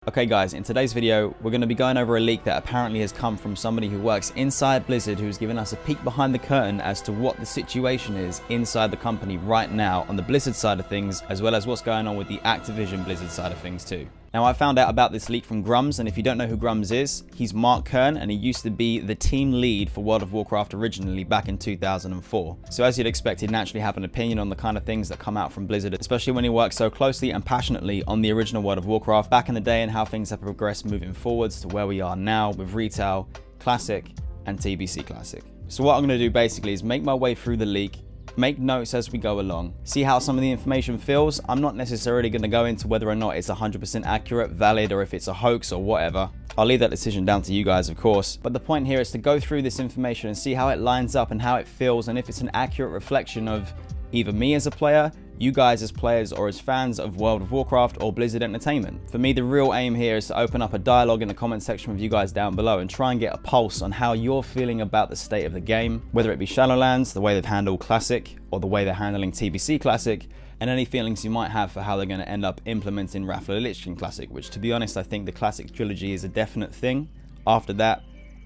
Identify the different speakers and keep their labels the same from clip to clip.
Speaker 1: Okay guys, in today's video, we're going to be going over a leak that apparently has come from somebody who works inside Blizzard who's given us a peek behind the curtain as to what the situation is inside the company right now on the Blizzard side of things, as well as what's going on with the Activision Blizzard side of things too. Now, I found out about this leak from Grimmz, and if you don't know who Grimmz is, he's Mike Kern, and he used to be the team lead for World of Warcraft originally back in 2004. So as you'd expect, he'd naturally have an opinion on the kind of things that come out from Blizzard, especially when he works so closely and passionately on the original World of Warcraft back in the day and how things have progressed moving forwards to where we are now with Retail, Classic, and TBC Classic. So what I'm going to do basically is make my way through the leak, make notes as we go along, see how some of the information feels. I'm not necessarily going to go into whether or not it's 100% accurate, valid, or if it's a hoax or whatever. I'll leave that decision down to you guys, of course. But the point here is to go through this information and see how it lines up and how it feels, and if it's an accurate reflection of either me as a player, you guys as players, or as fans of World of Warcraft or Blizzard Entertainment. For me, the real aim here is to open up a dialogue in the comment section with you guys down below and try and get a pulse on how you're feeling about the state of the game, whether it be Shadowlands, the way they've handled Classic, or the way they're handling TBC Classic, and any feelings you might have for how they're going to end up implementing Wrath of the Lich King Classic, which, to be honest, I think the Classic trilogy is a definite thing. After that,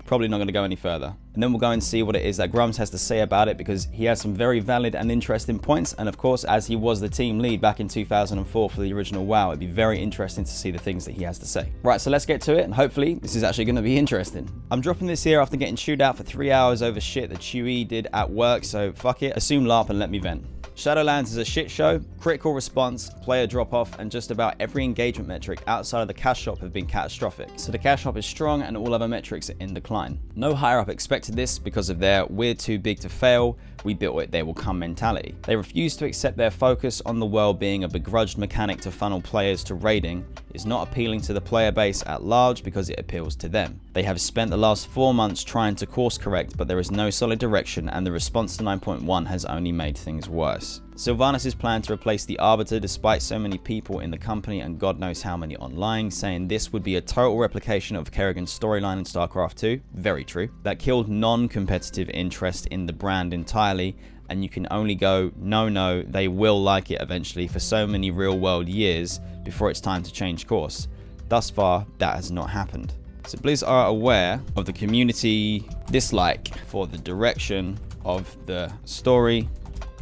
Speaker 1: probably not going to go any further. And then we'll go and see what it is that Grimmz has to say about it, because he has some very valid and interesting points. And of course, as he was the team lead back in 2004 for the original WoW, it'd be very interesting to see the things that he has to say. Right, so let's get to it, and hopefully this is actually going to be interesting. I'm dropping this here after getting chewed out for 3 hours over shit that Chewy did at work, so fuck it, assume LARP and let me vent. Shadowlands is a shit show, critical response, player drop-off, and just about every engagement metric outside of the cash shop have been catastrophic. So the cash shop is strong and all other metrics are in decline. No higher up expected this because of their "we're too big to fail, we built it, they will come" mentality. They refuse to accept their focus on the world being a begrudged mechanic to funnel players to raiding is not appealing to the player base at large because it appeals to them. They have spent the last 4 months trying to course correct, but there is no solid direction, and the response to 9.1 has only made things worse. Sylvanas' plan to replace the Arbiter, despite so many people in the company and God knows how many online saying this would be a total replication of Kerrigan's storyline in StarCraft 2, very true. That killed non-competitive interest in the brand entirely, and you can only go, no, they will like it eventually, for so many real-world years before it's time to change course. Thus far, that has not happened. So Blizz are aware of the community dislike for the direction of the story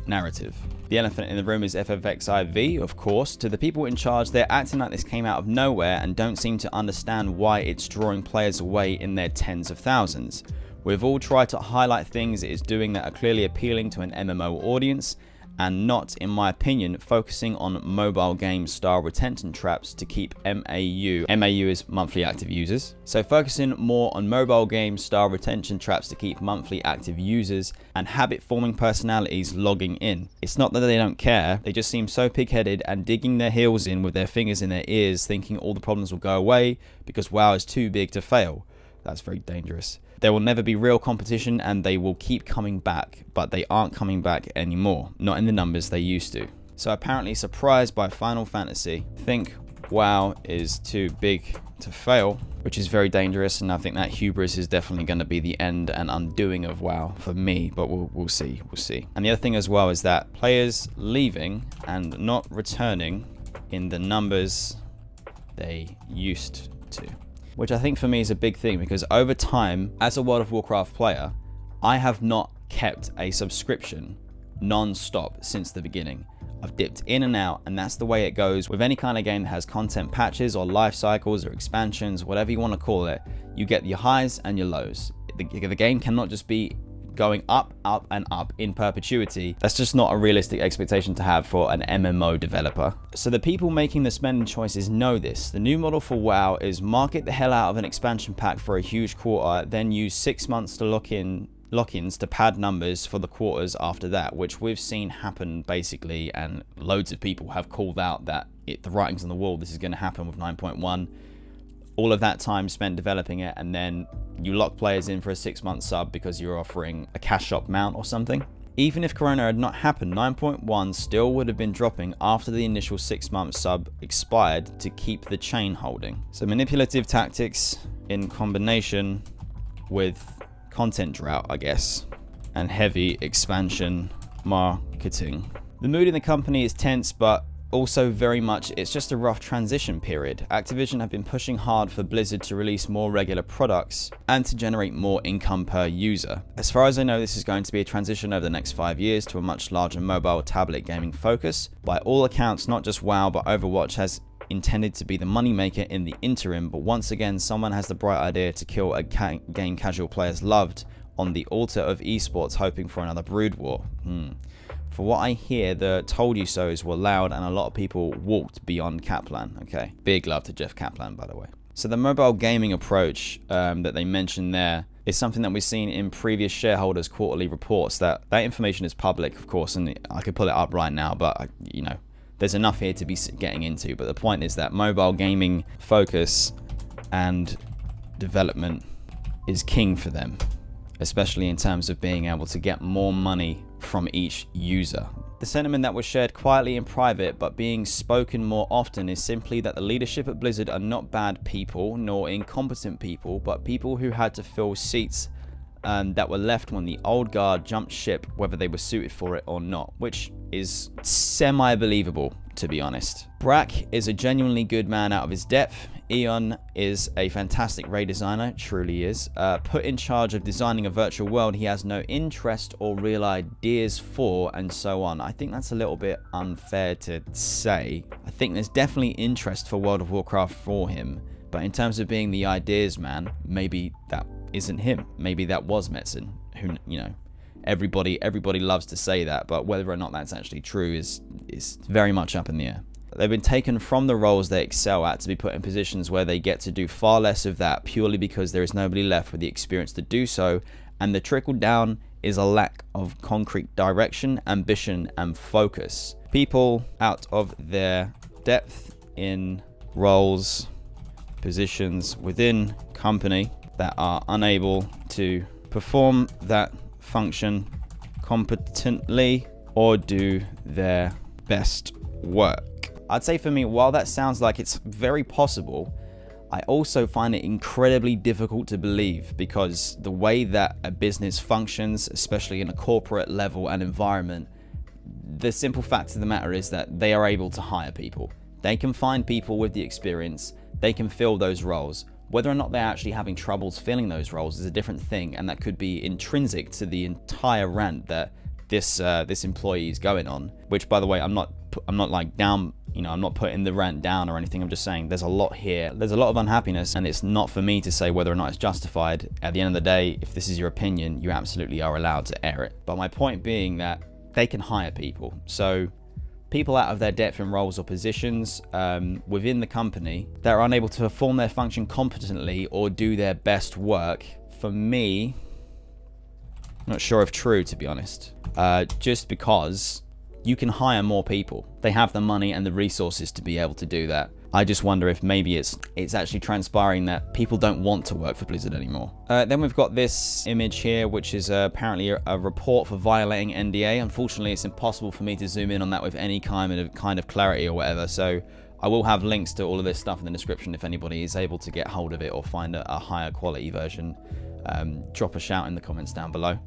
Speaker 1: narrative. The elephant in the room is FFXIV, of course. To the people in charge, they're acting like this came out of nowhere and don't seem to understand why it's drawing players away in their tens of thousands. We've all tried to highlight things it is doing that are clearly appealing to an MMO audience, and not, in my opinion, focusing on mobile game style retention traps to keep MAU is monthly active users. So focusing more on mobile game style retention traps to keep monthly active users and habit forming personalities logging in. It's not that they don't care, they just seem so pig-headed and digging their heels in with their fingers in their ears, thinking all the problems will go away because WoW is too big to fail. That's very dangerous. There will never be real competition and they will keep coming back, but they aren't coming back anymore, not in the numbers they used to. So apparently surprised by Final Fantasy, think WoW is too big to fail, which is very dangerous, and I think that hubris is definitely going to be the end and undoing of WoW for me, but we'll see. And the other thing as well is that players leaving and not returning in the numbers they used to, which I think for me is a big thing, because over time, as a World of Warcraft player, I have not kept a subscription non-stop since the beginning. I've dipped in and out, and that's the way it goes with any kind of game that has content patches or life cycles or expansions, whatever you want to call it. You get your highs and your lows. The game cannot just be going up and up in perpetuity. That's just not a realistic expectation to have for an MMO developer. So the people making the spending choices know this. The new model for WoW is market the hell out of an expansion pack for a huge quarter, then use 6 months to lock-ins to pad numbers for the quarters after that, which we've seen happen basically, and loads of people have called out that the writing's on the wall, this is going to happen with 9.1. All of that time spent developing it, and then you lock players in for a 6-month sub because you're offering a cash shop mount or something. Even if Corona had not happened, 9.1 still would have been dropping after the initial 6-month sub expired to keep the chain holding. So manipulative tactics in combination with content drought, I guess, and heavy expansion marketing. The mood in the company is tense, but also very much, it's just a rough transition period. Activision have been pushing hard for Blizzard to release more regular products and to generate more income per user. As far as I know, this is going to be a transition over the next 5 years to a much larger mobile tablet gaming focus. By all accounts, not just WoW, but Overwatch has intended to be the moneymaker in the interim, but once again, someone has the bright idea to kill a game casual players loved on the altar of esports, hoping for another brood war. For what I hear, the told you so's were loud and a lot of people walked beyond Kaplan. Okay, big love to Jeff Kaplan, by the way. So the mobile gaming approach that they mentioned there is something that we've seen in previous shareholders' quarterly reports. That information is public, of course, and I could pull it up right now, but you know, there's enough here to be getting into. But the point is that mobile gaming focus and development is king for them, especially in terms of being able to get more money from each user. The sentiment that was shared quietly in private but being spoken more often is simply that the leadership at Blizzard are not bad people nor incompetent people, but people who had to fill seats that were left when the old guard jumped ship, whether they were suited for it or not, which is semi-believable, to be honest. Brack is a genuinely good man out of his depth. Eon is a fantastic raid designer, truly is. Put in charge of designing a virtual world he has no interest or real ideas for, and so on. I think that's a little bit unfair to say. I think there's definitely interest for World of Warcraft for him, but in terms of being the ideas man, maybe that isn't him. Maybe that was Metzen. Who, you know, everybody loves to say that, but whether or not that's actually true is very much up in the air. They've been taken from the roles they excel at to be put in positions where they get to do far less of that, purely because there is nobody left with the experience to do so, and the trickle down is a lack of concrete direction, ambition, and focus. People out of their depth in roles, positions within company that are unable to perform that function competently or do their best work. I'd say for me, while that sounds like it's very possible, I also find it incredibly difficult to believe, because the way that a business functions, especially in a corporate level and environment, the simple fact of the matter is that they are able to hire people. They can find people with the experience, they can fill those roles. Whether or not they're actually having troubles filling those roles is a different thing, and that could be intrinsic to the entire rant that this employee is going on. Which, by the way, I'm not like down, you know, I'm not putting the rant down or anything. I'm just saying there's a lot here. There's a lot of unhappiness, and it's not for me to say whether or not it's justified. At the end of the day, if this is your opinion, you absolutely are allowed to air it. But my point being that they can hire people. So people out of their depth in roles or positions within the company that are unable to perform their function competently or do their best work, for me, not sure if true, to be honest. Just because you can hire more people. They have the money and the resources to be able to do that. I just wonder if maybe it's actually transpiring that people don't want to work for Blizzard anymore. Then we've got this image here, which is apparently a report for violating NDA. Unfortunately, it's impossible for me to zoom in on that with any kind of clarity or whatever. So I will have links to all of this stuff in the description if anybody is able to get hold of it or find a higher quality version. Drop a shout in the comments down below.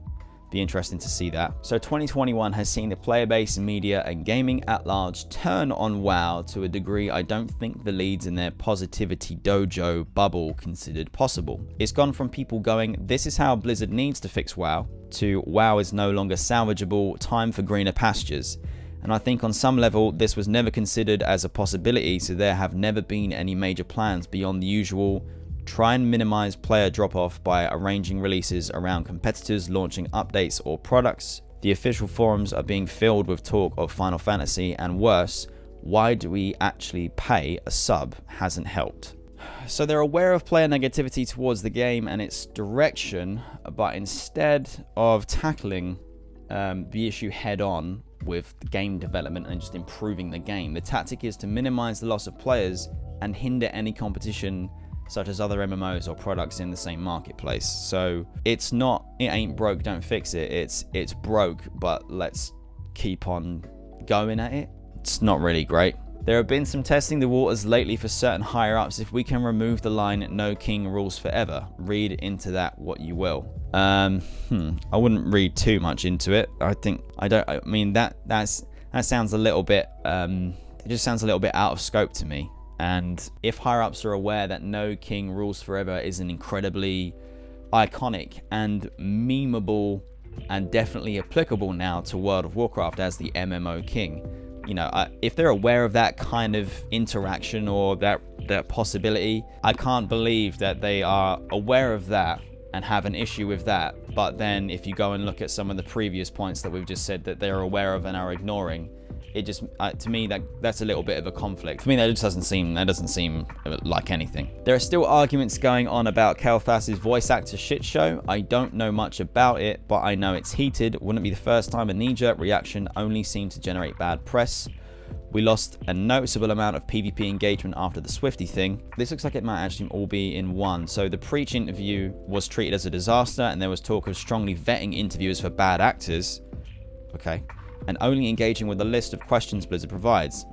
Speaker 1: Be interesting to see that. So 2021 has seen the player base, media, and gaming at large turn on WoW to a degree I don't think the leads in their positivity dojo bubble considered possible. It's gone from people going, this is how Blizzard needs to fix WoW, to WoW is no longer salvageable, time for greener pastures. And I think on some level this was never considered as a possibility, so there have never been any major plans beyond the usual try and minimize player drop-off by arranging releases around competitors launching updates or products. The official forums are being filled with talk of Final Fantasy, and worse, why do we actually pay a sub hasn't helped. So they're aware of player negativity towards the game and its direction, but instead of tackling the issue head on with game development and just improving the game, the tactic is to minimize the loss of players and hinder any competition such as other MMOs or products in the same marketplace. So it's not, it ain't broke, don't fix it. It's broke, but let's keep on going at it. It's not really great. There have been some testing the waters lately for certain higher ups. If we can remove the line, no king rules forever. Read into that what you will. I wouldn't read too much into it. I mean that sounds a little bit it just sounds a little bit out of scope to me. And if higher-ups are aware that No King Rules Forever is an incredibly iconic and memeable and definitely applicable now to World of Warcraft as the MMO king, you know, if they're aware of that kind of interaction or that possibility, I can't believe that they are aware of that and have an issue with that. But then if you go and look at some of the previous points that we've just said that they're aware of and are ignoring, it just, to me, that's a little bit of a conflict. For me, that doesn't seem like anything. There are still arguments going on about Kael'thas's voice actor shit show. I don't know much about it, but I know it's heated. Wouldn't be the first time a knee-jerk reaction only seemed to generate bad press. We lost a noticeable amount of PvP engagement after the Swifty thing. This looks like it might actually all be in one. So the Preach interview was treated as a disaster, and there was talk of strongly vetting interviewers for bad actors. Okay. And only engaging with the list of questions Blizzard provides.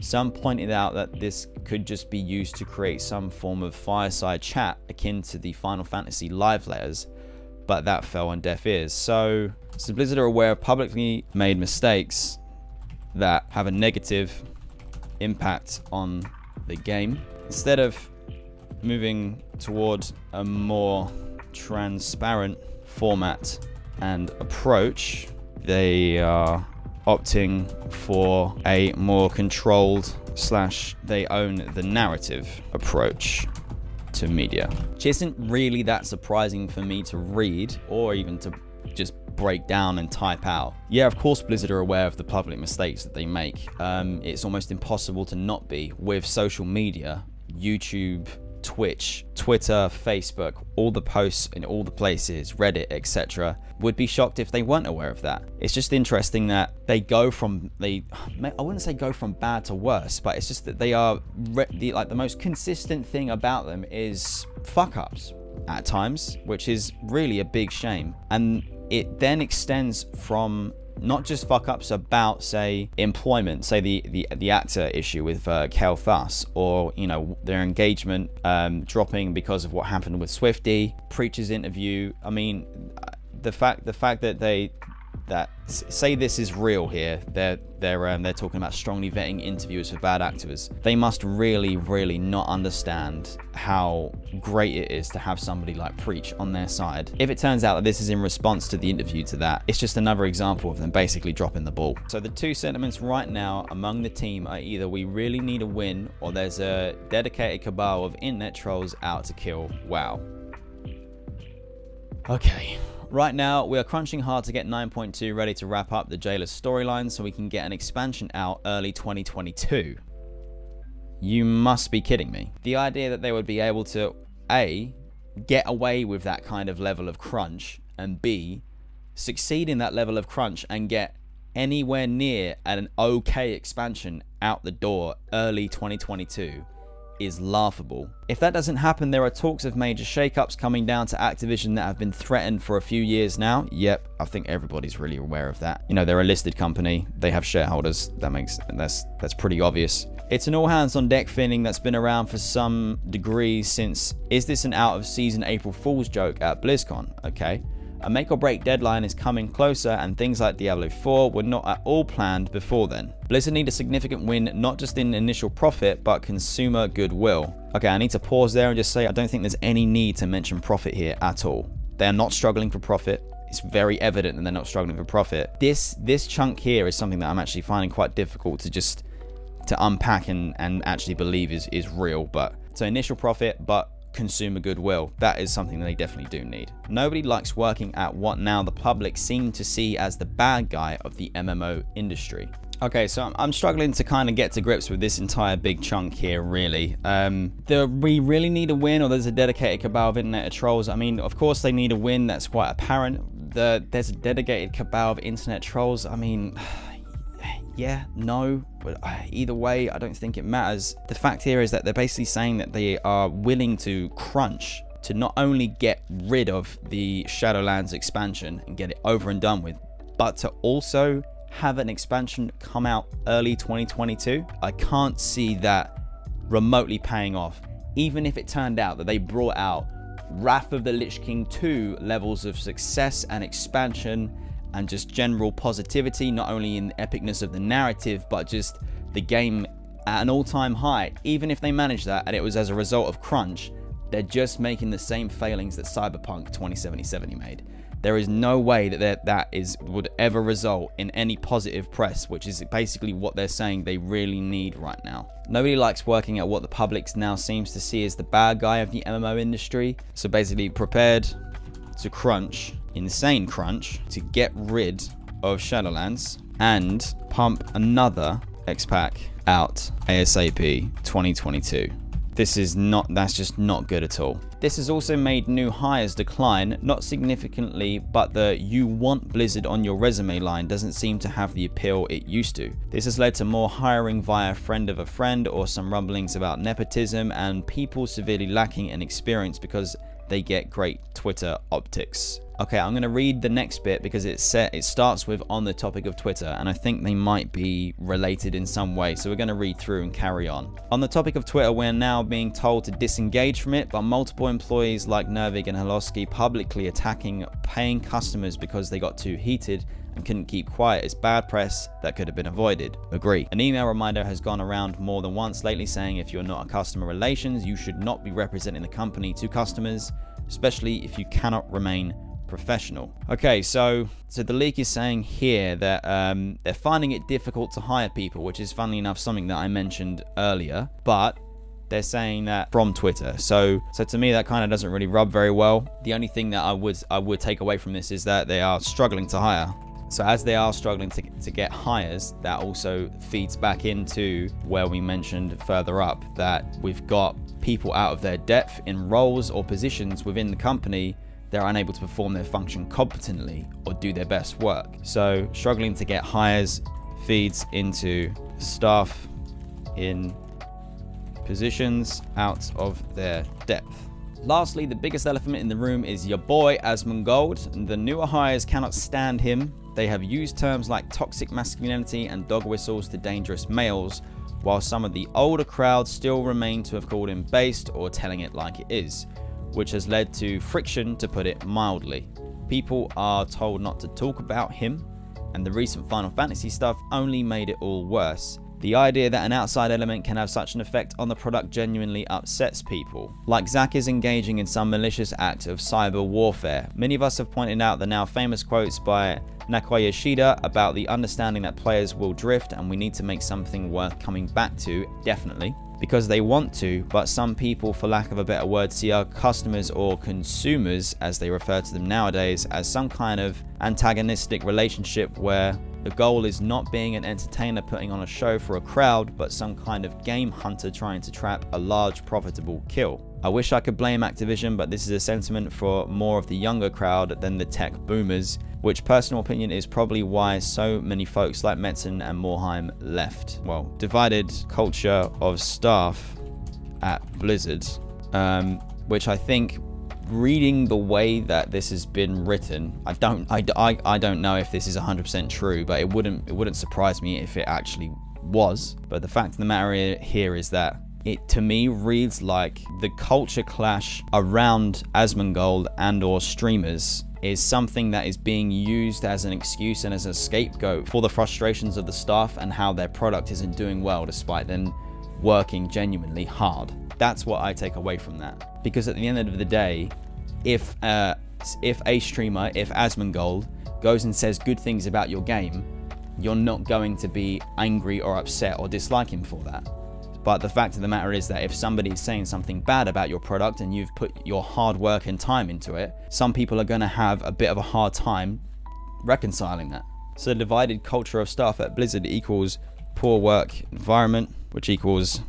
Speaker 1: Some pointed out that this could just be used to create some form of fireside chat akin to the Final Fantasy live letters, but that fell on deaf ears. So Blizzard are aware of publicly made mistakes that have a negative impact on the game. Instead of moving toward a more transparent format and approach, they are opting for a more controlled / they own the narrative approach to media, which isn't really that surprising for me to read or even to just break down and type out. Yeah, of course Blizzard are aware of the public mistakes that they make. It's almost impossible to not be with social media, YouTube, Twitch, Twitter, Facebook, all the posts in all the places, Reddit, etc. Would be shocked if they weren't aware of that. It's just interesting that they go from, I wouldn't say go from bad to worse, but it's just that they are, like the most consistent thing about them is fuck-ups at times, which is really a big shame. And it then extends from not just fuck-ups about, say, employment, say the actor issue with Kael'thas, or, you know, their engagement dropping because of what happened with Swifty, Preacher's interview. I mean, the fact that say this is real here, they're talking about strongly vetting interviewers for bad actors. They must really not understand how great it is to have somebody like Preach on their side. If it turns out that this is in response to the interview to that, it's just another example of them basically dropping the ball. So the two sentiments right now among the team are either we really need a win, or there's a dedicated cabal of internet trolls out to kill WoW. Okay. Right now, we are crunching hard to get 9.2 ready to wrap up the Jailers storyline so we can get an expansion out early 2022. You must be kidding me. The idea that they would be able to, A, get away with that kind of level of crunch, and B, succeed in that level of crunch and get anywhere near an okay expansion out the door early 2022 is laughable. If that doesn't happen, there are talks of major shakeups coming down to Activision that have been threatened for a few years now. Yep, I think everybody's really aware of that. You know, they're a listed company, they have shareholders. That's pretty obvious. It's an all hands on deck feeling that's been around for some degree since, is this an out of season April Fool's joke at BlizzCon? Okay. A make or break deadline is coming closer, and things like Diablo 4 were not at all planned before then. Blizzard need a significant win, not just in initial profit, but consumer goodwill. Okay, I need to pause there and just say I don't think there's any need to mention profit here at all. They're not struggling for profit. It's very evident that they're not struggling for profit. This chunk here is something that I'm actually finding quite difficult to unpack and actually believe is real. But so initial profit, but consumer goodwill, that is something that they definitely do need. Nobody likes working at what now the public seem to see as the bad guy of the MMO industry. Okay, so I'm struggling to kind of get to grips with this entire big chunk here, really. We really need a win, or there's a dedicated cabal of internet trolls. I mean, of course they need a win, that's quite apparent. There's a dedicated cabal of internet trolls. I mean, yeah, no, but either way, I don't think it matters. The fact here is that they're basically saying that they are willing to crunch to not only get rid of the Shadowlands expansion and get it over and done with, but to also have an expansion come out early 2022. I can't see that remotely paying off, even if it turned out that they brought out Wrath of the Lich King 2 levels of success and expansion and just general positivity, not only in the epicness of the narrative, but just the game at an all-time high. Even if they managed that and it was as a result of crunch, they're just making the same failings that Cyberpunk 2077 made. There is no way that would ever result in any positive press, which is basically what they're saying they really need right now. Nobody likes working at what the public now seems to see as the bad guy of the MMO industry. So basically prepared to crunch, insane crunch, to get rid of Shadowlands and pump another X-Pack out ASAP 2022. That's just not good at all. This has also made new hires decline, not significantly, but the "you want Blizzard on your resume" line doesn't seem to have the appeal it used to. This has led to more hiring via friend of a friend or some rumblings about nepotism and people severely lacking in experience because they get great Twitter optics. Okay, I'm going to read the next bit because it starts with "on the topic of Twitter," and I think they might be related in some way, so we're going to read through and carry on. On the topic of Twitter, we're now being told to disengage from it, but multiple employees like Nervig and Halosky publicly attacking paying customers because they got too heated and couldn't keep quiet is bad press that could have been avoided. Agree. An email reminder has gone around more than once lately saying if you're not a customer relations, you should not be representing the company to customers, especially if you cannot remain professional. Okay, so the leak is saying here that they're finding it difficult to hire people, which is funnily enough something that I mentioned earlier, but they're saying that from Twitter. So to me that kind of doesn't really rub very well. The only thing that I would take away from this is that they are struggling to hire. So as they are struggling to get hires, that also feeds back into where we mentioned further up that we've got people out of their depth in roles or positions within the company. They're unable to perform their function competently or do their best work. So struggling to get hires feeds into staff in positions out of their depth. Lastly, the biggest elephant in the room is your boy asmongold. The newer hires cannot stand him. They have used terms like toxic masculinity and dog whistles to dangerous males, while some of the older crowd still remain to have called him based or telling it like it is, which has led to friction, to put it mildly. People are told not to talk about him, and the recent Final Fantasy stuff only made it all worse. The idea that an outside element can have such an effect on the product genuinely upsets people. Like Zack is engaging in some malicious act of cyber warfare. Many of us have pointed out the now famous quotes by Nakoya Yoshida about the understanding that players will drift and we need to make something worth coming back to, definitely, because they want to, but some people, for lack of a better word, see our customers or consumers, as they refer to them nowadays, as some kind of antagonistic relationship where the goal is not being an entertainer putting on a show for a crowd, but some kind of game hunter trying to trap a large profitable kill. I wish I could blame Activision, but this is a sentiment for more of the younger crowd than the tech boomers, which personal opinion is probably why so many folks like Metzen and Morheim left. Well, divided culture of staff at Blizzard, which I think, reading the way that this has been written, I don't know if this is 100% true, but it wouldn't surprise me if it actually was. But the fact of the matter here is that it, to me, reads like the culture clash around asmongold and or streamers is something that is being used as an excuse and as a scapegoat for the frustrations of the staff and how their product isn't doing well despite them working genuinely hard. That's what I take away from that. Because at the end of the day, if a streamer, if asmongold goes and says good things about your game, you're not going to be angry or upset or dislike him for that. But the fact of the matter is that if somebody is saying something bad about your product and you've put your hard work and time into it, some people are going to have a bit of a hard time reconciling that. So the divided culture of staff at Blizzard equals poor work environment, which equals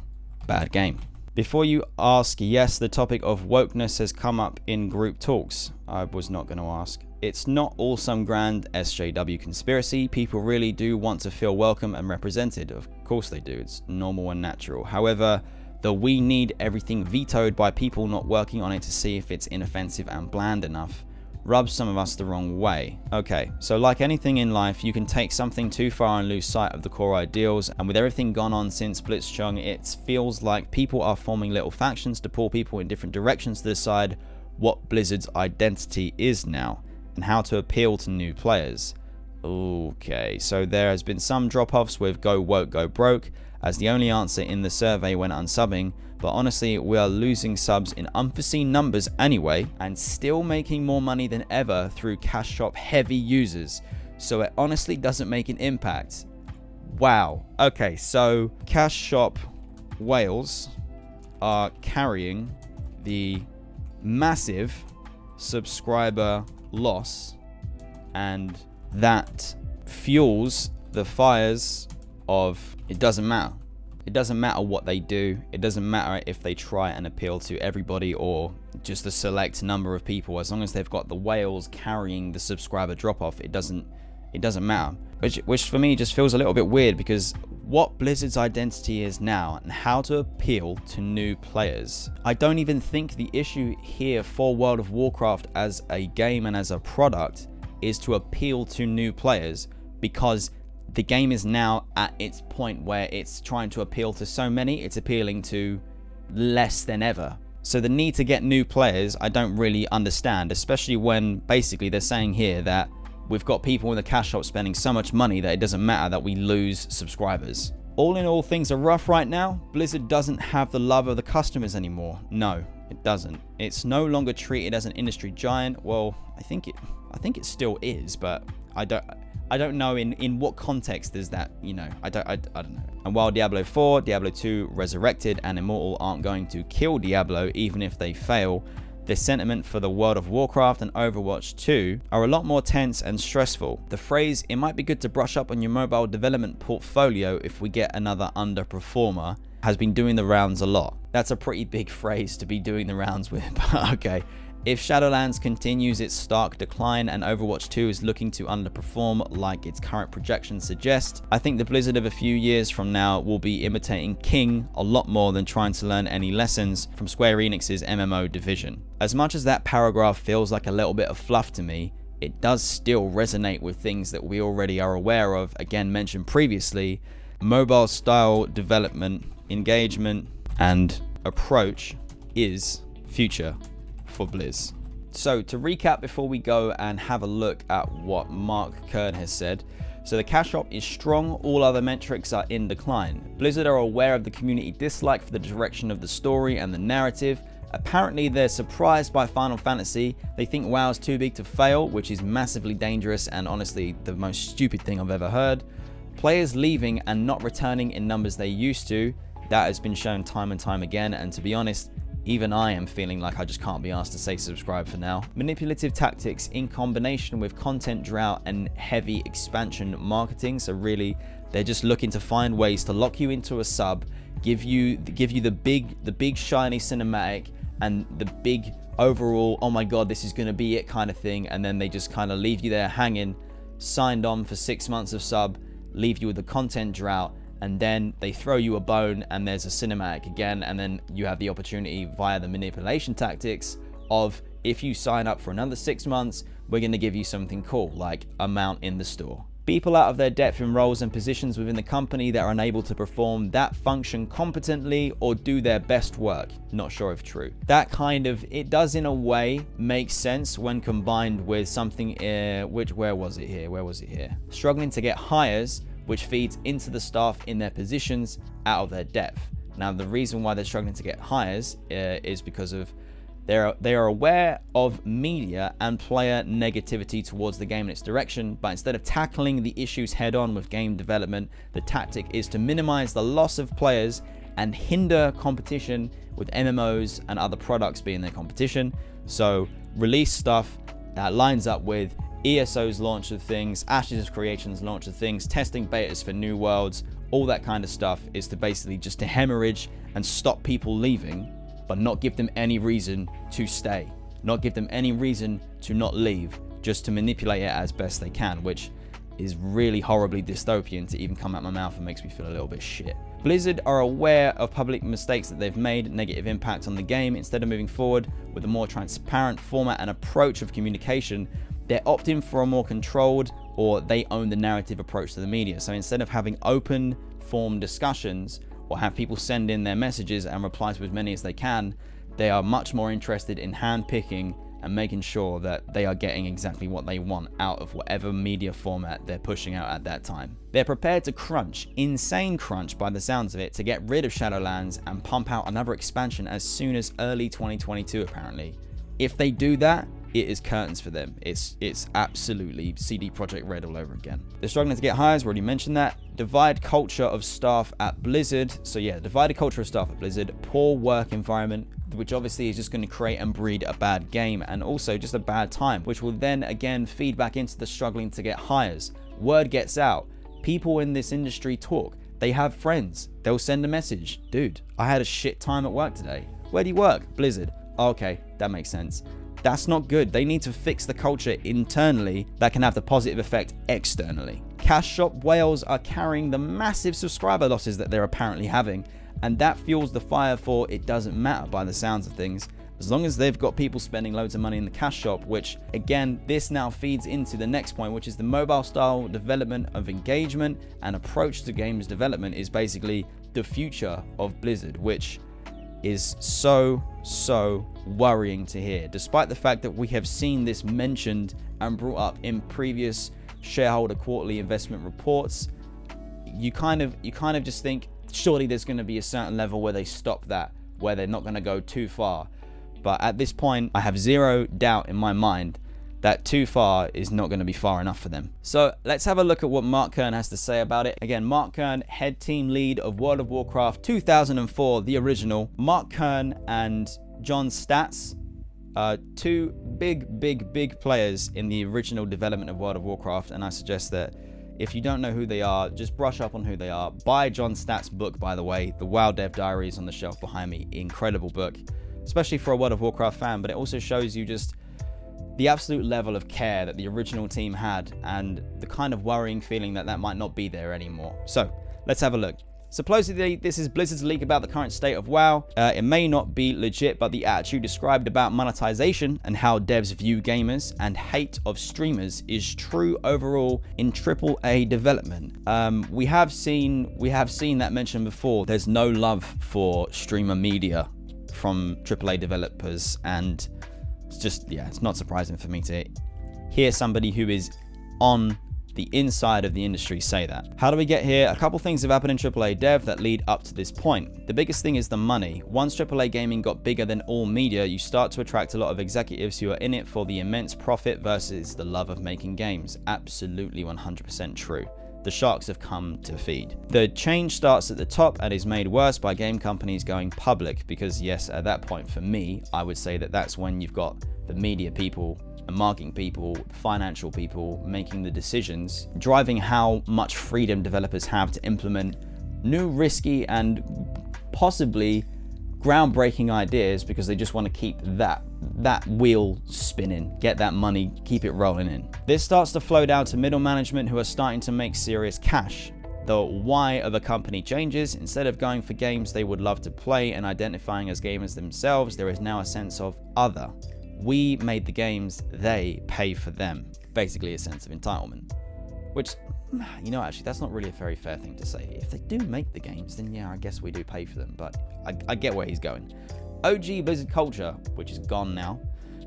Speaker 1: bad game. Before you ask, yes, the topic of wokeness has come up in group talks. I was not going to ask. It's not all some grand SJW conspiracy. People really do want to feel welcome and represented. Of course they do. It's normal and natural. However, the "we need everything vetoed by people not working on it to see if it's inoffensive and bland enough" rubs some of us the wrong way. Okay, so like anything in life, you can take something too far and lose sight of the core ideals, and with everything gone on since Blitzchung, it feels like people are forming little factions to pull people in different directions to decide what Blizzard's identity is now, and how to appeal to new players. Okay, so there has been some drop-offs with go woke, go broke as the only answer in the survey when unsubbing, but honestly, we are losing subs in unforeseen numbers anyway, and still making more money than ever through cash shop heavy users, so it honestly doesn't make an impact. Wow. Okay, so cash shop whales are carrying the massive subscriber loss, and that fuels the fires of it doesn't matter. It doesn't matter what they do. It doesn't matter if they try and appeal to everybody or just a select number of people. As long as they've got the whales carrying the subscriber drop off, it doesn't matter. Which for me just feels a little bit weird, because what Blizzard's identity is now and how to appeal to new players. I don't even think the issue here for World of Warcraft as a game and as a product is to appeal to new players, because the game is now at its point where it's trying to appeal to so many, it's appealing to less than ever. So the need to get new players, I don't really understand, especially when basically they're saying here that we've got people in the cash shop spending so much money that it doesn't matter that we lose subscribers. All in all, things are rough right now. Blizzard doesn't have the love of the customers anymore. No, it doesn't. It's no longer treated as an industry giant. Well, I think it still is, but I don't know in what context is that, you know, I don't know. And while Diablo 4, Diablo 2, Resurrected, and Immortal aren't going to kill Diablo even if they fail, the sentiment for the World of Warcraft and Overwatch 2 are a lot more tense and stressful. The phrase, "it might be good to brush up on your mobile development portfolio if we get another underperformer," has been doing the rounds a lot. That's a pretty big phrase to be doing the rounds with, but okay. If Shadowlands continues its stark decline and Overwatch 2 is looking to underperform like its current projections suggest, I think the Blizzard of a few years from now will be imitating King a lot more than trying to learn any lessons from Square Enix's MMO division. As much as that paragraph feels like a little bit of fluff to me, it does still resonate with things that we already are aware of, again mentioned previously. Mobile style development, engagement, and approach is future for Blizz. So to recap before we go and have a look at what Mike Kern has said. So the cash shop is strong, all other metrics are in decline. Blizzard are aware of the community dislike for the direction of the story and the narrative. Apparently they're surprised by Final Fantasy. They think WoW is too big to fail, which is massively dangerous and honestly the most stupid thing I've ever heard. Players leaving and not returning in numbers they used to, that has been shown time and time again, and to be honest, even I am feeling like I just can't be asked to say subscribe for now. Manipulative tactics in combination with content drought and heavy expansion marketing. So really, they're just looking to find ways to lock you into a sub, give you the big shiny cinematic and the big overall, oh my god, this is going to be it kind of thing, and then they just kind of leave you there hanging, signed on for 6 months of sub, leave you with the content drought, and then they throw you a bone and there's a cinematic again, and then you have the opportunity via the manipulation tactics of, if you sign up for another 6 months, we're going to give you something cool like a mount in the store. People out of their depth in roles and positions within the company that are unable to perform that function competently or do their best work. Not sure if true. That kind of, it does in a way make sense when combined with something, where was it here? Struggling to get hires, which feeds into the staff in their positions out of their depth. Now, the reason why they're struggling to get hires is because of they are aware of media and player negativity towards the game and its direction, but instead of tackling the issues head on with game development, the tactic is to minimize the loss of players and hinder competition with MMOs and other products being their competition. So release stuff that lines up with ESO's launch of things, Ashes of Creation's launch of things, testing betas for new worlds, all that kind of stuff is to basically just to hemorrhage and stop people leaving, but not give them any reason to stay, not give them any reason to not leave, just to manipulate it as best they can, which is really horribly dystopian to even come out my mouth and makes me feel a little bit shit. Blizzard are aware of public mistakes that they've made, negative impact on the game. Instead of moving forward with a more transparent format and approach of communication, they're opting for a more controlled, or they own the narrative approach to the media. So instead of having open form discussions or have people send in their messages and reply to as many as they can, they are much more interested in handpicking and making sure that they are getting exactly what they want out of whatever media format they're pushing out at that time. They're prepared to crunch, insane crunch by the sounds of it, to get rid of Shadowlands and pump out another expansion as soon as early 2022 apparently. If they do that, it is curtains for them. It's absolutely CD Projekt Red all over again. They're struggling to get hires, we already mentioned that. Divide culture of staff at Blizzard. So yeah, divided culture of staff at Blizzard. Poor work environment, which obviously is just going to create and breed a bad game, and also just a bad time, which will then again feed back into the struggling to get hires. Word gets out. People in this industry talk. They have friends. They'll send a message. Dude, I had a shit time at work today. Where do you work? Blizzard. Okay, that makes sense. That's not good. They need to fix the culture internally that can have the positive effect externally. Cash shop whales are carrying the massive subscriber losses that they're apparently having, and that fuels the fire for it doesn't matter by the sounds of things. As long as they've got people spending loads of money in the cash shop, which again, this now feeds into the next point, which is the mobile style development of engagement and approach to games development is basically the future of Blizzard, which is so worrying to hear, despite the fact that we have seen this mentioned and brought up in previous shareholder quarterly investment reports. You kind of just think surely there's going to be a certain level where they stop that, where they're not going to go too far. But at this point, I have zero doubt in my mind that too far is not going to be far enough for them. So let's have a look at what Mark Kern has to say about it. Again, Mark Kern, head team lead of World of Warcraft 2004, the original. Mark Kern and John Staats, two big players in the original development of World of Warcraft, and I suggest that if you don't know who they are, just brush up on who they are. Buy John Staats' book, by the way, The WoW Dev Diaries, on the shelf behind me. Incredible book, especially for a World of Warcraft fan, but it also shows you just the absolute level of care that the original team had and the kind of worrying feeling that that might not be there anymore. So let's have a look. Supposedly, this is Blizzard's leak about the current state of WoW. It may not be legit, but the attitude described about monetization and how devs view gamers and hate of streamers is true overall in AAA development. We have seen that mentioned before. There's no love for streamer media from AAA developers, and it's just, yeah, it's not surprising for me to hear somebody who is on the inside of the industry say that. How do we get here? A couple things have happened in AAA dev that lead up to this point. The biggest thing is the money. Once AAA gaming got bigger than all media, you start to attract a lot of executives who are in it for the immense profit versus the love of making games. Absolutely 100% true. The sharks have come to feed. The change starts at the top and is made worse by game companies going public, because yes, at that point for me, I would say that that's when you've got the media people and marketing people, financial people making the decisions, driving how much freedom developers have to implement new risky and possibly groundbreaking ideas, because they just want to keep that wheel spinning, get that money, keep it rolling in. This starts to flow down to middle management who are starting to make serious cash. The why of a company changes. Instead of going for games they would love to play and identifying as gamers themselves, there is now a sense of other. We made the games, they pay for them. Basically a sense of entitlement. Which, you know, actually that's not really a very fair thing to say. If they do make the games, then yeah, I guess we do pay for them, but I get where he's going. OG Blizzard culture, which is gone now,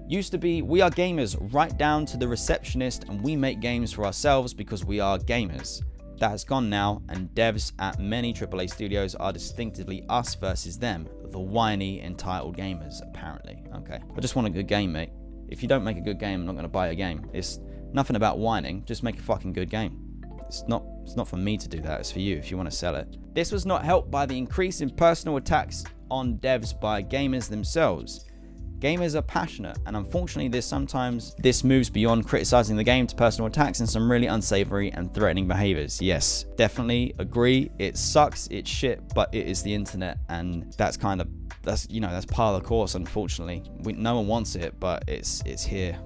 Speaker 1: used to be we are gamers right down to the receptionist, and we make games for ourselves because we are gamers. That has gone now, and devs at many AAA studios are distinctively us versus them, the whiny, entitled gamers, apparently. Okay, I just want a good game, mate. If you don't make a good game, I'm not going to buy a game. It's nothing about whining, just make a fucking good game. It's not for me to do that, it's for you if you want to sell it. This was not helped by the increase in personal attacks on devs by gamers themselves. Gamers are passionate, and unfortunately this moves beyond criticizing the game to personal attacks and some really unsavory and threatening behaviors. Yes, definitely agree. It sucks, it's shit, but it is the internet, and that's part of the course, unfortunately. No one wants it, but it's here.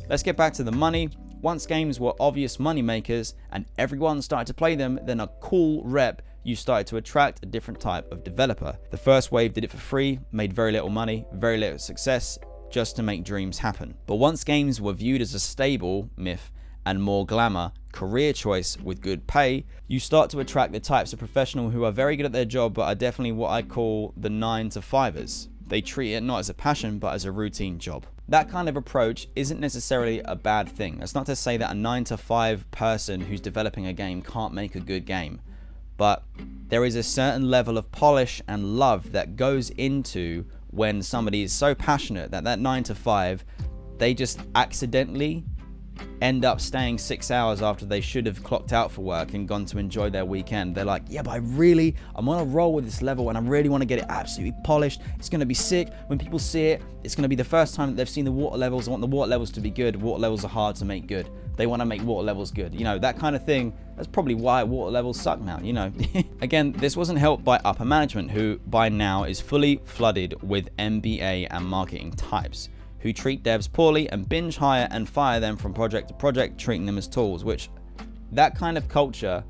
Speaker 1: Let's get back to the money. Once games were obvious money makers and everyone started to play them, then a cool rep, you started to attract a different type of developer. The first wave did it for free, made very little money, very little success, just to make dreams happen. But once games were viewed as a stable myth and more glamour, career choice with good pay, you start to attract the types of professional who are very good at their job but are definitely what I call the 9 to 5ers. They treat it not as a passion but as a routine job. that kind of approach isn't necessarily a bad thing. That's not to say that a 9-to-5 person who's developing a game can't make a good game, but there is a certain level of polish and love that goes into when somebody is so passionate that 9-to-5, they just accidentally end up staying 6 hours after they should have clocked out for work and gone to enjoy their weekend. They're like, yeah, but I'm on a roll with this level and I really want to get it absolutely polished. It's going to be sick. When people see it, it's going to be the first time that they've seen the water levels. I want the water levels to be good. Water levels are hard to make good. They want to make water levels good. You know, that kind of thing. That's probably why water levels suck now, you know. Again, this wasn't helped by upper management, who by now is fully flooded with MBA and marketing types, who treat devs poorly and binge hire and fire them from project to project, treating them as tools, which that kind of culture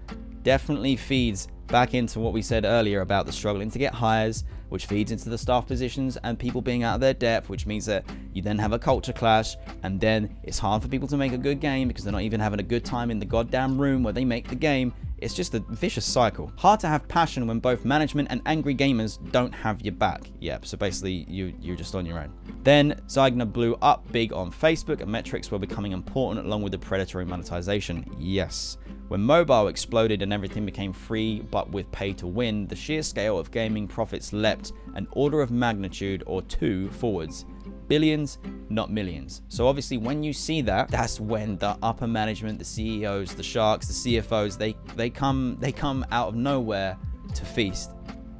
Speaker 1: definitely feeds back into what we said earlier about the struggling to get hires, which feeds into the staff positions and people being out of their depth, which means that you then have a culture clash, and then it's hard for people to make a good game because they're not even having a good time in the goddamn room where they make the game. It's just a vicious cycle. Hard to have passion when both management and angry gamers don't have your back. Yep, so basically you're just on your own. Then Zygna blew up big on Facebook and metrics were becoming important along with the predatory monetization. Yes. When mobile exploded and everything became free but with pay to win, the sheer scale of gaming profits leapt an order of magnitude or two forwards. Billions, not millions. So obviously when you see that, that's when the upper management, the CEOs, the sharks, the CFOs, they come out of nowhere to feast.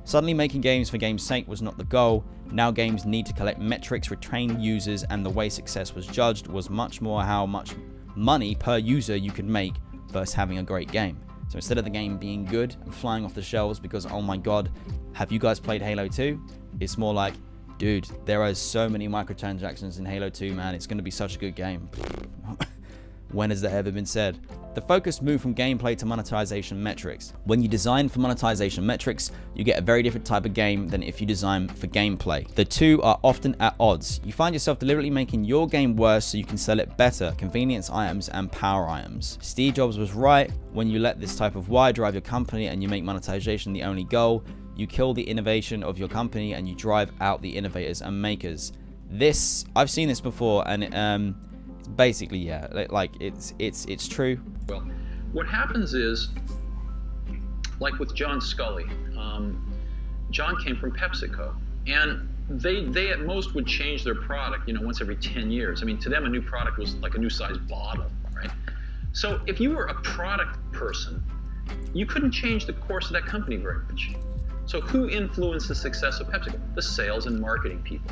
Speaker 1: Suddenly making games for game's sake was not the goal. Now games need to collect metrics, retain users, and the way success was judged was much more how much money per user you could make versus having a great game. So instead of the game being good and flying off the shelves because, oh my god, have you guys played Halo 2? It's more like, dude, there are so many microtransactions in Halo 2, man. It's going to be such a good game. When has that ever been said? The focus moved from gameplay to monetization metrics. When you design for monetization metrics, you get a very different type of game than if you design for gameplay. The two are often at odds. You find yourself deliberately making your game worse so you can sell it better, convenience items and power items. Steve Jobs was right when you let this type of why drive your company and you make monetization the only goal. You kill the innovation of your company and you drive out the innovators and makers. This, I've seen this before, and basically, yeah, like it's true.
Speaker 2: Well, what happens is, like with John Scully, John came from PepsiCo, and they at most would change their product, once every 10 years. I mean, to them, a new product was like a new size bottle, right? So if you were a product person, you couldn't change the course of that company very much. So who influenced the success of PepsiCo? The sales and marketing people.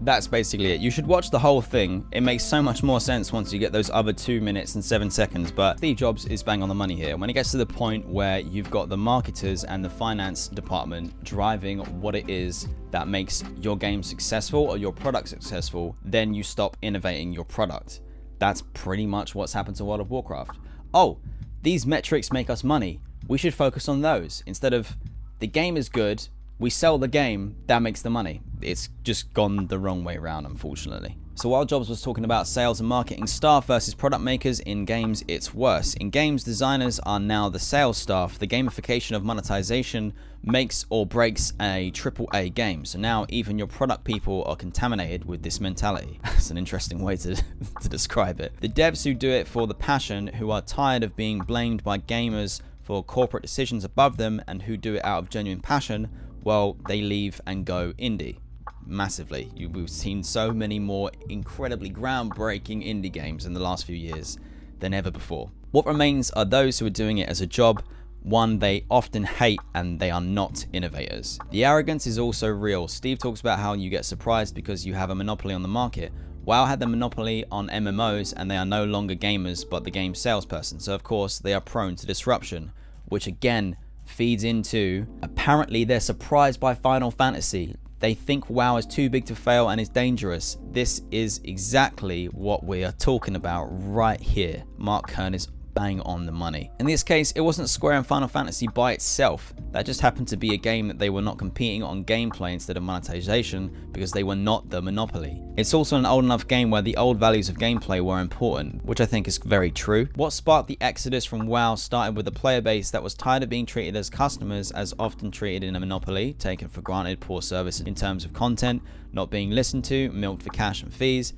Speaker 1: That's basically it. You should watch the whole thing. It makes so much more sense once you get those other 2 minutes and 7 seconds, but Steve Jobs is bang on the money here. When it gets to the point where you've got the marketers and the finance department driving what it is that makes your game successful or your product successful, then you stop innovating your product. That's pretty much what's happened to World of Warcraft. Oh, these metrics make us money. We should focus on those instead of the game is good, we sell the game, that makes the money. It's just gone the wrong way around, unfortunately. So while Jobs was talking about sales and marketing staff versus product makers, in games it's worse. In games, designers are now the sales staff. The gamification of monetization makes or breaks a AAA game. So now even your product people are contaminated with this mentality. That's an interesting way to describe it. The devs who do it for the passion, who are tired of being blamed by gamers for corporate decisions above them and who do it out of genuine passion, well, they leave and go indie. Massively. We've seen so many more incredibly groundbreaking indie games in the last few years than ever before. What remains are those who are doing it as a job, one they often hate, and they are not innovators. The arrogance is also real. Steve talks about how you get surprised because you have a monopoly on the market. WoW had the monopoly on MMOs and they are no longer gamers but the game salesperson, so of course they are prone to disruption, which again feeds into apparently they're surprised by Final Fantasy. They think WoW is too big to fail and is dangerous. This is exactly what we are talking about right here. Mike Kern is bang on the money. In this case, it wasn't Square and Final Fantasy by itself. That just happened to be a game that they were not competing on gameplay instead of monetization because they were not the monopoly. It's also an old enough game where the old values of gameplay were important, which I think is very true. What sparked the exodus from WoW started with a player base that was tired of being treated as customers as often treated in a monopoly, taken for granted, poor service in terms of content, not being listened to, milked for cash and fees.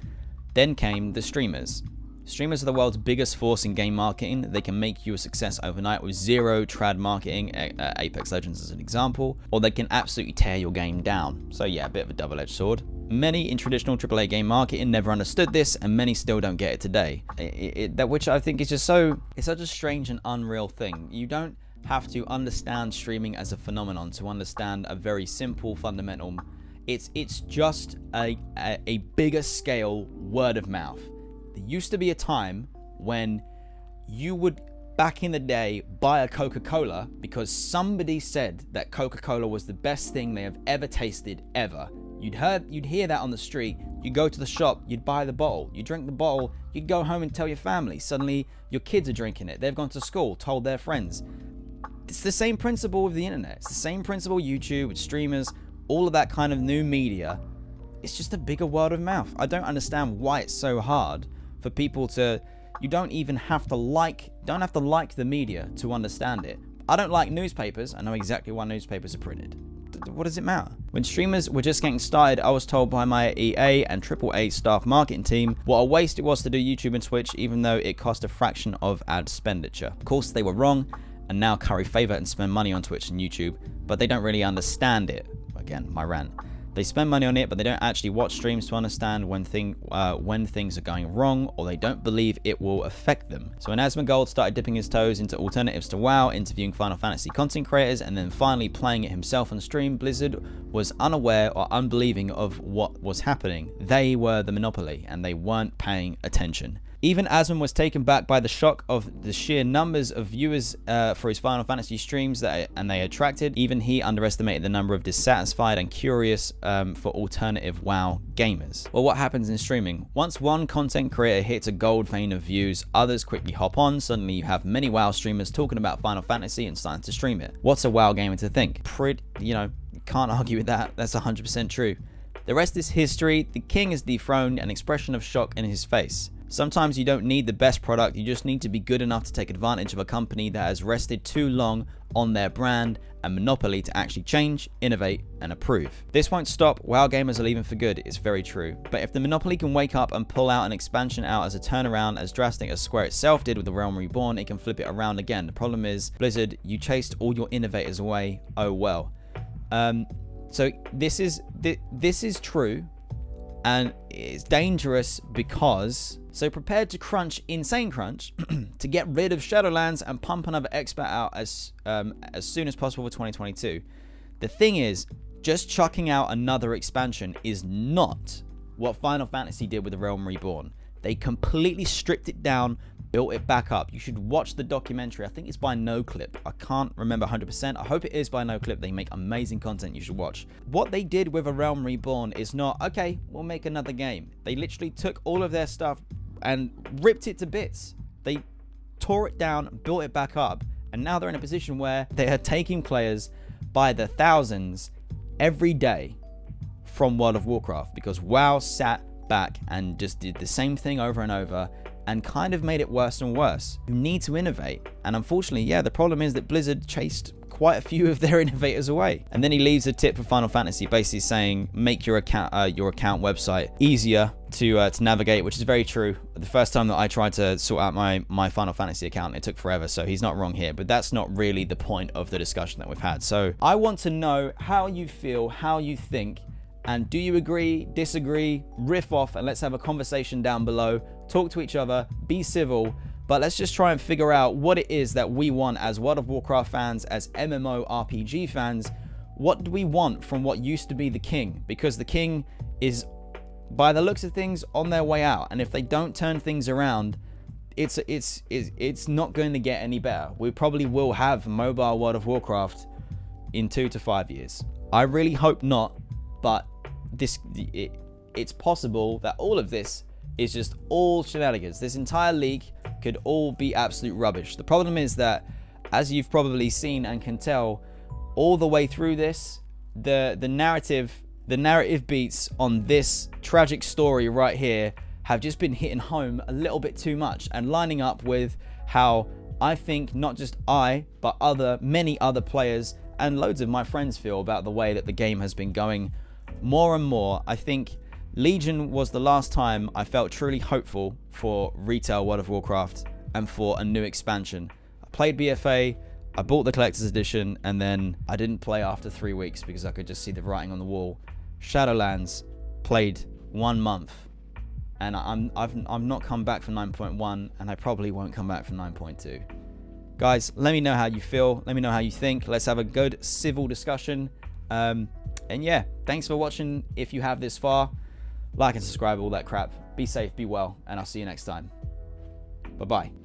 Speaker 1: Then came the streamers. Streamers are the world's biggest force in game marketing. They can make you a success overnight with zero trad marketing, Apex Legends as an example, or they can absolutely tear your game down. So yeah, a bit of a double-edged sword. Many in traditional AAA game marketing never understood this, and many still don't get it today. Which I think is just it's such a strange and unreal thing. You don't have to understand streaming as a phenomenon to understand a very simple fundamental. It's just a bigger scale word of mouth. There used to be a time when you would, back in the day, buy a Coca-Cola because somebody said that Coca-Cola was the best thing they have ever tasted ever. You'd hear that on the street. You'd go to the shop, you'd buy the bottle, you drink the bottle, you'd go home and tell your family. Suddenly, your kids are drinking it. They've gone to school, told their friends. It's the same principle with the internet. It's the same principle YouTube, with streamers, all of that kind of new media. It's just a bigger word of mouth. I don't understand why it's so hard for people to, you don't have to like the media to understand it. I don't like newspapers. I know exactly why newspapers are printed. What does it matter? When streamers were just getting started, I was told by my EA and AAA staff marketing team what a waste it was to do YouTube and Twitch, even though it cost a fraction of ad expenditure. Of course, they were wrong and now curry favor and spend money on Twitch and YouTube, but they don't really understand it. Again, my rant. They spend money on it, but they don't actually watch streams to understand when things are going wrong, or they don't believe it will affect them. So when asmongold started dipping his toes into alternatives to WoW, interviewing Final Fantasy content creators, and then finally playing it himself on stream, Blizzard was unaware or unbelieving of what was happening. They were the monopoly, and they weren't paying attention. Even Asmon was taken back by the shock of the sheer numbers of viewers for his Final Fantasy streams and they attracted. Even he underestimated the number of dissatisfied and curious for alternative WoW gamers. Well, what happens in streaming? Once one content creator hits a gold vein of views, others quickly hop on. Suddenly you have many WoW streamers talking about Final Fantasy and starting to stream it. What's a WoW gamer to think? Can't argue with that. That's 100% true. The rest is history. The king is dethroned, an expression of shock in his face. Sometimes you don't need the best product, you just need to be good enough to take advantage of a company that has rested too long on their brand and monopoly to actually change, innovate, and improve. This won't stop. WoW gamers are leaving for good, it's very true. But if the monopoly can wake up and pull out an expansion out as a turnaround as drastic as Square itself did with The Realm Reborn, it can flip it around again. The problem is, Blizzard, you chased all your innovators away. Oh well. So this is true, and it's dangerous because, so prepared to crunch, insane crunch, to get rid of Shadowlands and pump another expert out as soon as possible for 2022. The thing is, just chucking out another expansion is not what Final Fantasy did with The Realm Reborn. They completely stripped it down, built it back up. You should watch the documentary. I think it's by NoClip. I can't remember 100%. I hope it is by NoClip. They make amazing content you should watch. What they did with A Realm Reborn is not, okay, we'll make another game. They literally took all of their stuff and ripped it to bits. They tore it down, built it back up, and now they're in a position where they are taking players by the thousands every day from World of Warcraft, because WoW sat back and just did the same thing over and over and kind of made it worse and worse. You need to innovate, and unfortunately, yeah, the problem is that Blizzard chased quite a few of their innovators away. And then he leaves a tip for Final Fantasy, basically saying make your account website easier to navigate, which is very true. The first time that I tried to sort out my Final Fantasy account, it took forever, so he's not wrong here, but that's not really the point of the discussion that we've had. So I want to know how you feel, how you think, and do you agree, disagree, riff off, and let's have a conversation down below. Talk to each other, be civil, but let's just try and figure out what it is that we want as World of Warcraft fans, as MMORPG fans. What do we want from what used to be the king? Because the king is, by the looks of things, on their way out, and if they don't turn things around, it's not going to get any better. We probably will have mobile World of Warcraft in 2 to 5 years. I really hope not, but it's possible that all of this is just all shenanigans. This entire leak could all be absolute rubbish. The problem is that, as you've probably seen and can tell, all the way through this, the narrative beats on this tragic story right here have just been hitting home a little bit too much and lining up with how I think not just I, but many other players and loads of my friends feel about the way that the game has been going more and more. I think Legion was the last time I felt truly hopeful for retail World of Warcraft and for a new expansion. I played BFA, I bought the collector's edition, and then I didn't play after 3 weeks because I could just see the writing on the wall. Shadowlands, played 1 month, and I've not come back from 9.1, and I probably won't come back from 9.2. Guys, let me know how you feel. Let me know how you think. Let's have a good civil discussion. And yeah, thanks for watching. If you have this far, like and subscribe, all that crap. Be safe, be well, and I'll see you next time. Bye-bye.